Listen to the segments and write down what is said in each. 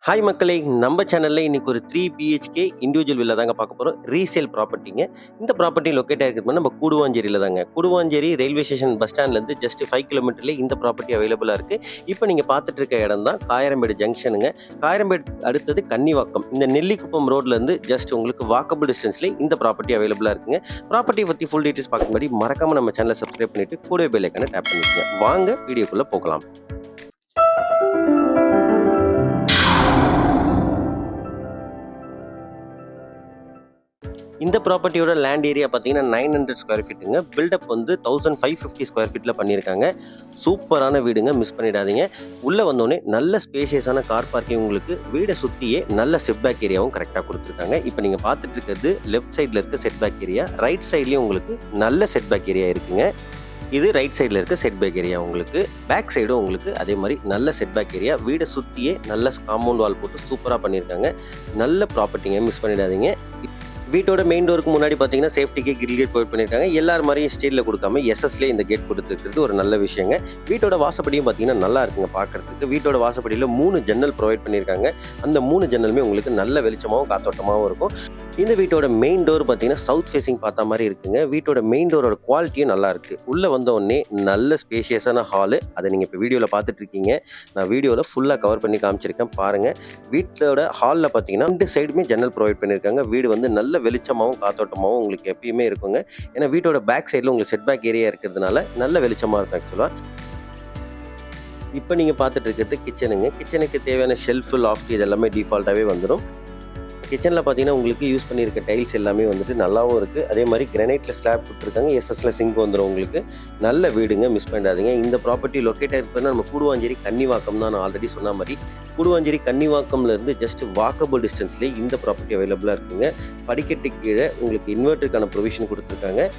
Hi மக்களே! நம்ம சேனல்ல இன்னைக்கு ஒரு 3 பிஹெச்கே இண்டிவிஜுவல் வில்லா தாங்க பார்க்க போறோம். ரீசேல் ப்ராப்பர்ட்டிங்க. இந்த ப்ராப்பர்ட்டி லொக்கேட் ஆயிருக்கிறது நம்ம கூடுவாஞ்சேரியில தாங்க. கூடுவாஞ்சேரி ரயில்வே ஸ்டேஷன் பஸ் ஸ்டாண்ட்லேருந்து ஜஸ்ட் 5 கிலோமீட்டர்லயே இந்த ப்ராப்பர்ட்டி அவைலபிளா இருக்கு. இப்போ நீங்க பார்த்துட்டு இருக்க இடம் தான் காயரம்பேடு ஜங்ஷனுங்க. காயரம்பேடு அடுத்தது கன்னிவாக்கம். இந்த நெல்லிக்குப்பம் ரோட்லேருந்து ஜஸ்ட் உங்களுக்கு வாக்கபிள் டிஸ்டன்ஸ்லயே இந்த ப்ராப்பர்ட்டி அவைலபிளா இருக்குங்க. ப்ராப்பர்ட்டிய பத்தி ஃபுல் டீட்டெயில்ஸ் பார்க்க முன்னாடி மறக்காம நம்ம சேனலை சப்ஸ்கிரைப் பண்ணிட்டு கூடவே பெல் ஐகானை டேப் பண்ணிக்கங்க. வாங்க வீடியோக்குள்ள போகலாம். இந்த ப்ராப்பர்ட்டியோட லேண்ட் ஏரியா பார்த்தீங்கன்னா 900 ஸ்கொயர் ஃபீட்டுங்க. பில்டப் வந்து 1550 ஸ்கொயர் ஃபீட்டில் பண்ணியிருக்காங்க. சூப்பரான வீடுங்க, மிஸ் பண்ணிடாதீங்க. உள்ளே வந்தோடனே நல்ல ஸ்பேஷியஸான கார் பார்க்கிங், உங்களுக்கு வீடை சுற்றியே நல்ல செட்பேக் ஏரியாவும் கரெக்டாக கொடுத்துருக்காங்க. இப்போ நீங்கள் பார்த்துட்டு இருக்கிறது லெஃப்ட் சைடில் இருக்க செட்பேக் ஏரியா, ரைட் சைட்லேயும் உங்களுக்கு நல்ல செட்பேக் ஏரியா இருக்குங்க. இது ரைட் சைடில் இருக்க செட்பேக் ஏரியா, உங்களுக்கு பேக் சைடும் உங்களுக்கு அதே மாதிரி நல்ல செட்பேக் ஏரியா. வீடை சுற்றியே நல்ல காம்பவுண்ட் வால் போட்டு சூப்பராக பண்ணியிருக்காங்க. நல்ல ப்ராப்பர்ட்டிங்க, மிஸ் பண்ணிடாதீங்க. வீட்டோட மெயின் டோருக்கு முன்னாடி பார்த்தீங்கன்னா சேஃப்டிக்கு கிரில் கேட் ப்ரொவைட் பண்ணியிருக்காங்க. எல்லார் மாதிரியும் ஸ்டீலில் கொடுக்காம எஸ்எஸ்லேயே இந்த கேட் கொடுத்துருக்கிறது ஒரு நல்ல விஷயங்க. வீட்டோட வாசப்படியும் பார்த்தீங்கன்னா நல்லா இருக்குங்க பார்க்குறதுக்கு. வீட்டோட வாசப்படியில் 3 ஜன்னல் ப்ரொவைட் பண்ணியிருக்காங்க. அந்த 3 ஜன்னலுமே உங்களுக்கு நல்ல வெளிச்சமாகவும் காத்தோட்டமாகவும் இருக்கும். இந்த வீட்டோட மெயின் டோர் பார்த்தீங்கன்னா சவுத் ஃபேஸிங் பார்த்த மாதிரி இருக்குங்க. வீட்டோட மெயின் டோரோட குவாலிட்டியும் நல்லா இருக்குது. உள்ளே வந்த உடனே நல்ல ஸ்பேஷியஸான ஹாலு, அதை நீங்கள் இப்போ வீடியோவில் பார்த்துட்டு இருக்கீங்க. நான் வீடியோவில் ஃபுல்லாக கவர் பண்ணி காமிச்சிருக்கேன் பாருங்கள். வீட்டோட ஹாலில் பார்த்தீங்கன்னா 2 சைடுமே ஜன்னல் ப்ரொவைட் பண்ணியிருக்காங்க. வீடு வந்து நல்ல வெளிச்சமாகவும் காத்தோட்டமாகவும் உங்களுக்கு எப்பயுமே இருக்குங்க. ஏன்னா வீட்டோட பேக் சைடில் உங்களுக்கு செட்பேக் ஏரியா இருக்கிறதுனால நல்ல வெளிச்சமாக இருக்கும். ஆக்சுவலாக இப்போ நீங்கள் பார்த்துட்டு இருக்கிறது கிச்சனுங்க. கிச்சனுக்கு தேவையான ஷெல்ஃபு, லாஃப்ட் இது எல்லாமே டிஃபால்ட்டாகவே வந்துடும். கிச்சனில் பார்த்தீங்கன்னா உங்களுக்கு யூஸ் பண்ணியிருக்க டைல்ஸ் எல்லாமே வந்துட்டு நல்லாவும் இருக்குது. அதே மாதிரி கிரானைட்டில் ஸ்லாப் கொடுத்துருக்காங்க. எஸ்எஸ்ல சிங்க் வந்துடும் உங்களுக்கு. நல்ல வீடுங்க, மிஸ் பண்ணிடாதீங்க. இந்த ப்ராப்பர்ட்டி லொக்கேட் ஆகிருக்குன்னா நம்ம கூடுவாஞ்சேரி கன்னிவாக்கம் தான். நான் ஆல்ரெடி சொன்ன மாதிரி கூடுவாஞ்சேரி கன்னிவாக்கம்லேருந்து ஜஸ்ட் வாக்கபிள் டிஸ்டன்ஸ்லேயே இந்த ப்ராப்பர்ட்டி அவைலபிளாக இருக்குங்க. படிக்கட்டு கீழே உங்களுக்கு இன்வெர்ட்டருக்கான ப்ரொவிஷன் கொடுத்துருக்காங்க.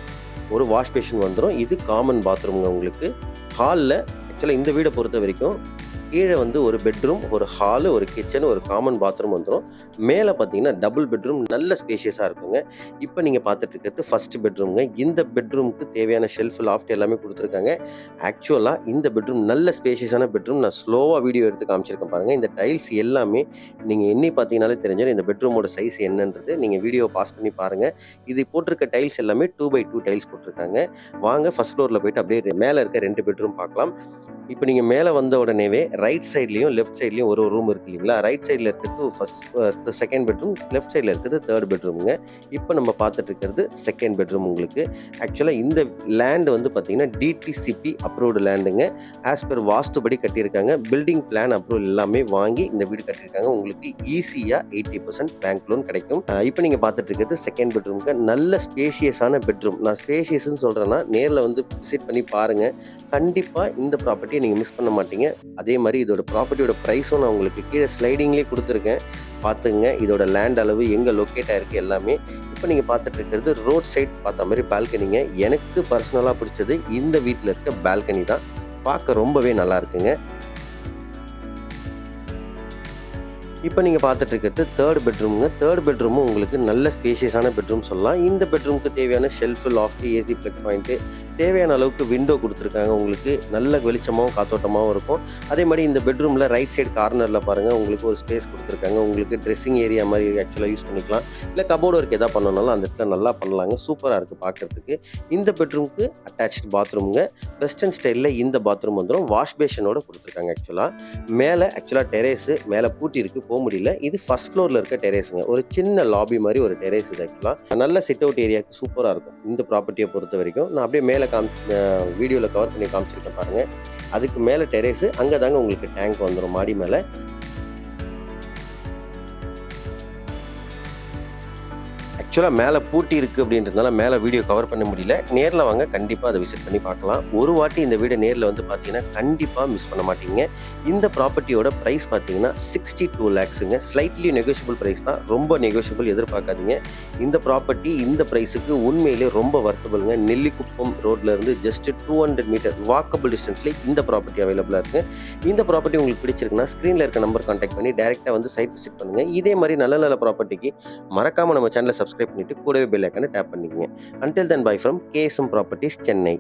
ஒரு வாஷ் பேஷன் வந்துடும். இது காமன் பாத்ரூம்ங்க உங்களுக்கு. ஹாலில் ஆக்சுவலாக இந்த வீடை பொறுத்த வரைக்கும் கீழே வந்து ஒரு பெட்ரூம், ஒரு ஹாலு, ஒரு கிச்சன், ஒரு காமன் பாத்ரூம் வந்துடும். மேலே பார்த்தீங்கன்னா டபுள் பெட்ரூம், நல்ல ஸ்பேஷியஸாக இருக்குங்க. இப்போ நீங்கள் பார்த்துட்டு இருக்கிறது ஃபர்ஸ்ட் பெட்ரூம்ங்க. இந்த பெட்ரூமுக்கு தேவையான ஷெல்ஃப், லாஃப்ட் எல்லாமே கொடுத்துருக்காங்க. ஆக்சுவலாக இந்த பெட்ரூம் நல்ல ஸ்பேஷியஸான பெட்ரூம். நான் ஸ்லோவாக வீடியோ எடுத்து காமிச்சிருக்கேன் பாருங்கள். இந்த டைல்ஸ் எல்லாமே நீங்கள் எண்ணி பார்த்தீங்கனாலே தெரிஞ்சிடும் இந்த பெட்ரூமோட சைஸ் என்னன்றது. நீங்கள் வீடியோவை பாஸ் பண்ணி பாருங்கள். இது போட்டிருக்க டைல்ஸ் எல்லாமே 2x2 டைல்ஸ் போட்டிருக்காங்க. வாங்க ஃபர்ஸ்ட் ஃப்ளோரில் போயிட்டு அப்படியே மேலே இருக்க 2 பெட்ரூம் பார்க்கலாம். இப்போ நீங்கள் மேலே வந்த உடனேவே ரைட் சைட்லேயும் லெஃப்ட் சைட்லேயும் ஒரு ரூம் இருக்குது இல்லைங்களா? ரைட் சைடில் இருக்கிறது செகண்ட் பெட்ரூம், லெஃப்ட் சைடில் இருக்கிறது தேர்ட் பெட்ரூமுங்க. இப்போ நம்ம பார்த்துட்டு இருக்கிறது செகண்ட் பெட்ரூம் உங்களுக்கு. ஆக்சுவலாக இந்த லேண்டு வந்து பார்த்தீங்கன்னா டிடிசிபி அப்ரூவ்டு லேண்டுங்க. ஆஸ் பர் வாஸ்துபடி கட்டியிருக்காங்க. பில்டிங் பிளான் அப்ரூவல் எல்லாமே வாங்கி இந்த வீடு கட்டியிருக்காங்க. உங்களுக்கு ஈஸியாக 80% பேங்க் லோன் கிடைக்கும். இப்போ நீங்கள் பார்த்துட்டு இருக்கிறது செகண்ட் பெட்ரூமுக்கு. நல்ல ஸ்பேஷியஸான பெட்ரூம். நான் ஸ்பேஷியஸ்ன்னு சொல்கிறேன்னா நேரில் வந்து விசிட் பண்ணி பாருங்கள். கண்டிப்பாக இந்த ப்ராப்பர்ட்டியை நீங்கள் மிஸ் பண்ண மாட்டீங்க. அதே மாதிரி இதோட ப்ராப்பர்ட்டியோட ப்ரைஸும் நான் உங்களுக்கு கீழே ஸ்லைடிங்லேயே கொடுத்துருக்கேன். பார்த்துங்க இதோட லேண்ட் அளவு, எங்கே லொக்கேட் ஆகிருக்கு எல்லாமே. இப்போ நீங்கள் பார்த்துட்டு இருக்கிறது ரோட் சைட் பார்த்த மாதிரி பால்கனிங்க. எனக்கு பர்சனலாக பிடிச்சது இந்த வீட்டில் இருக்க பால்கனி தான். பார்க்க ரொம்பவே நல்லா இருக்குங்க. இப்போ நீங்கள் பார்த்துட்டு இருக்கிறது தேர்ட் பெட்ரூமுங்க. தேர்ட் பெட்ரூமும் உங்களுக்கு நல்ல ஸ்பேஷியஸான பெட்ரூம் சொல்லலாம். இந்த பெட்ரூமுக்கு தேவையான shelf, loft, AC plug point, தேவையான அளவுக்கு விண்டோ கொடுத்துருக்காங்க. உங்களுக்கு நல்ல வெளிச்சமாகவும் காத்தோட்டமாகவும் இருக்கும். அதே மாதிரி இந்த பெட்ரூமில் ரைட் சைடு கார்னரில் பாருங்கள் உங்களுக்கு ஒரு ஸ்பேஸ் கொடுத்துருக்காங்க. உங்களுக்கு ட்ரெஸ்ஸிங் ஏரியா மாதிரி ஆக்சுவலாக யூஸ் பண்ணிக்கலாம். இல்லை கபோர்டு ஒர்க் எதாவது பண்ணணும்னாலும் அந்த இடத்துல நல்லா பண்ணலாங்க. சூப்பராக இருக்குது பார்க்குறதுக்கு. இந்த பெட்ரூமுக்கு அட்டாச்டு பாத்ரூமுங்க. வெஸ்டர்ன் ஸ்டைலில் இந்த பாத்ரூம் வந்துடும். வாஷ் பேஷனோட கொடுத்துருக்காங்க. ஆக்சுவலாக டெரேஸு மேலே பூட்டி இருக்குது, போக முடியல. இது ஃபர்ஸ்ட் ஃப்ளோரில் இருக்க டெரேஸுங்க. ஒரு சின்ன லாபி மாதிரி ஒரு டெரேஸ் இது. ஆக்சுவலாக நல்ல சிட் அவுட் ஏரியாவுக்கு சூப்பராக இருக்கும் இந்த ப்ராப்பர்ட்டியை பொறுத்த வரைக்கும். நான் அப்படியே மேலே வீடியோவில் கவர் பண்ணி காமிச்சிருக்கேன் பாருங்கள். அதுக்கு மேலே டெரேஸு, அங்கே தாங்க உங்களுக்கு டேங்க் வந்துடும் மாடி மேலே. ஆக்சுவலாக மேலே பூட்டி இருக்குது அப்படின்றதுனால மேலே வீடியோ கவர் பண்ண முடியல. நேரில் வாங்க, கண்டிப்பாக அதை விசிட் பண்ணி பார்க்கலாம். ஒரு வாட்டி இந்த வீடை நேரில் வந்து பார்த்தீங்கன்னா கண்டிப்பாக மிஸ் பண்ண மாட்டீங்க. இந்த ப்ராப்பர்ட்டியோட ப்ரைஸ் பார்த்தீங்கன்னா 62 lakhsங்க. ஸ்லைட்லி நெகோஷியபிள் ப்ரைஸ் தான், ரொம்ப நெகோஷியபிள் எதிர்பார்க்காதீங்க. இந்த ப்ராப்பர்ட்டி இந்த ப்ரைஸுக்கு உண்மையிலே ரொம்ப வர்த்தபிளுங்க. நெல்லிக்குப்பம் ரோட்லேருந்து ஜஸ்ட் 200 மீட்டர் வாக்கபிள் டிஸ்டன்ஸ்லேயே இந்த ப்ராப்பர்ட்டி அவைலபிளாக இருக்குது. இந்த ப்ராப்பர்ட்டி உங்களுக்கு பிடிச்சிருக்குன்னா ஸ்க்ரீனில் இருக்க நம்பர் கான்டாக்ட் பண்ணி டேரெக்டாக வந்து சைட் விசிட் பண்ணுங்கள். இதே மாதிரி நல்ல நல்ல ப்ராப்பர்ட்டிக்கு மறக்காமல் நம்ம சேனலை சப்ஸ்கிரைப் பண்ணிட்டு கூடவே பெல் ஐகானை டேப் பண்ணிக்கங்க. Until then, bye from KSM Properties, Chennai.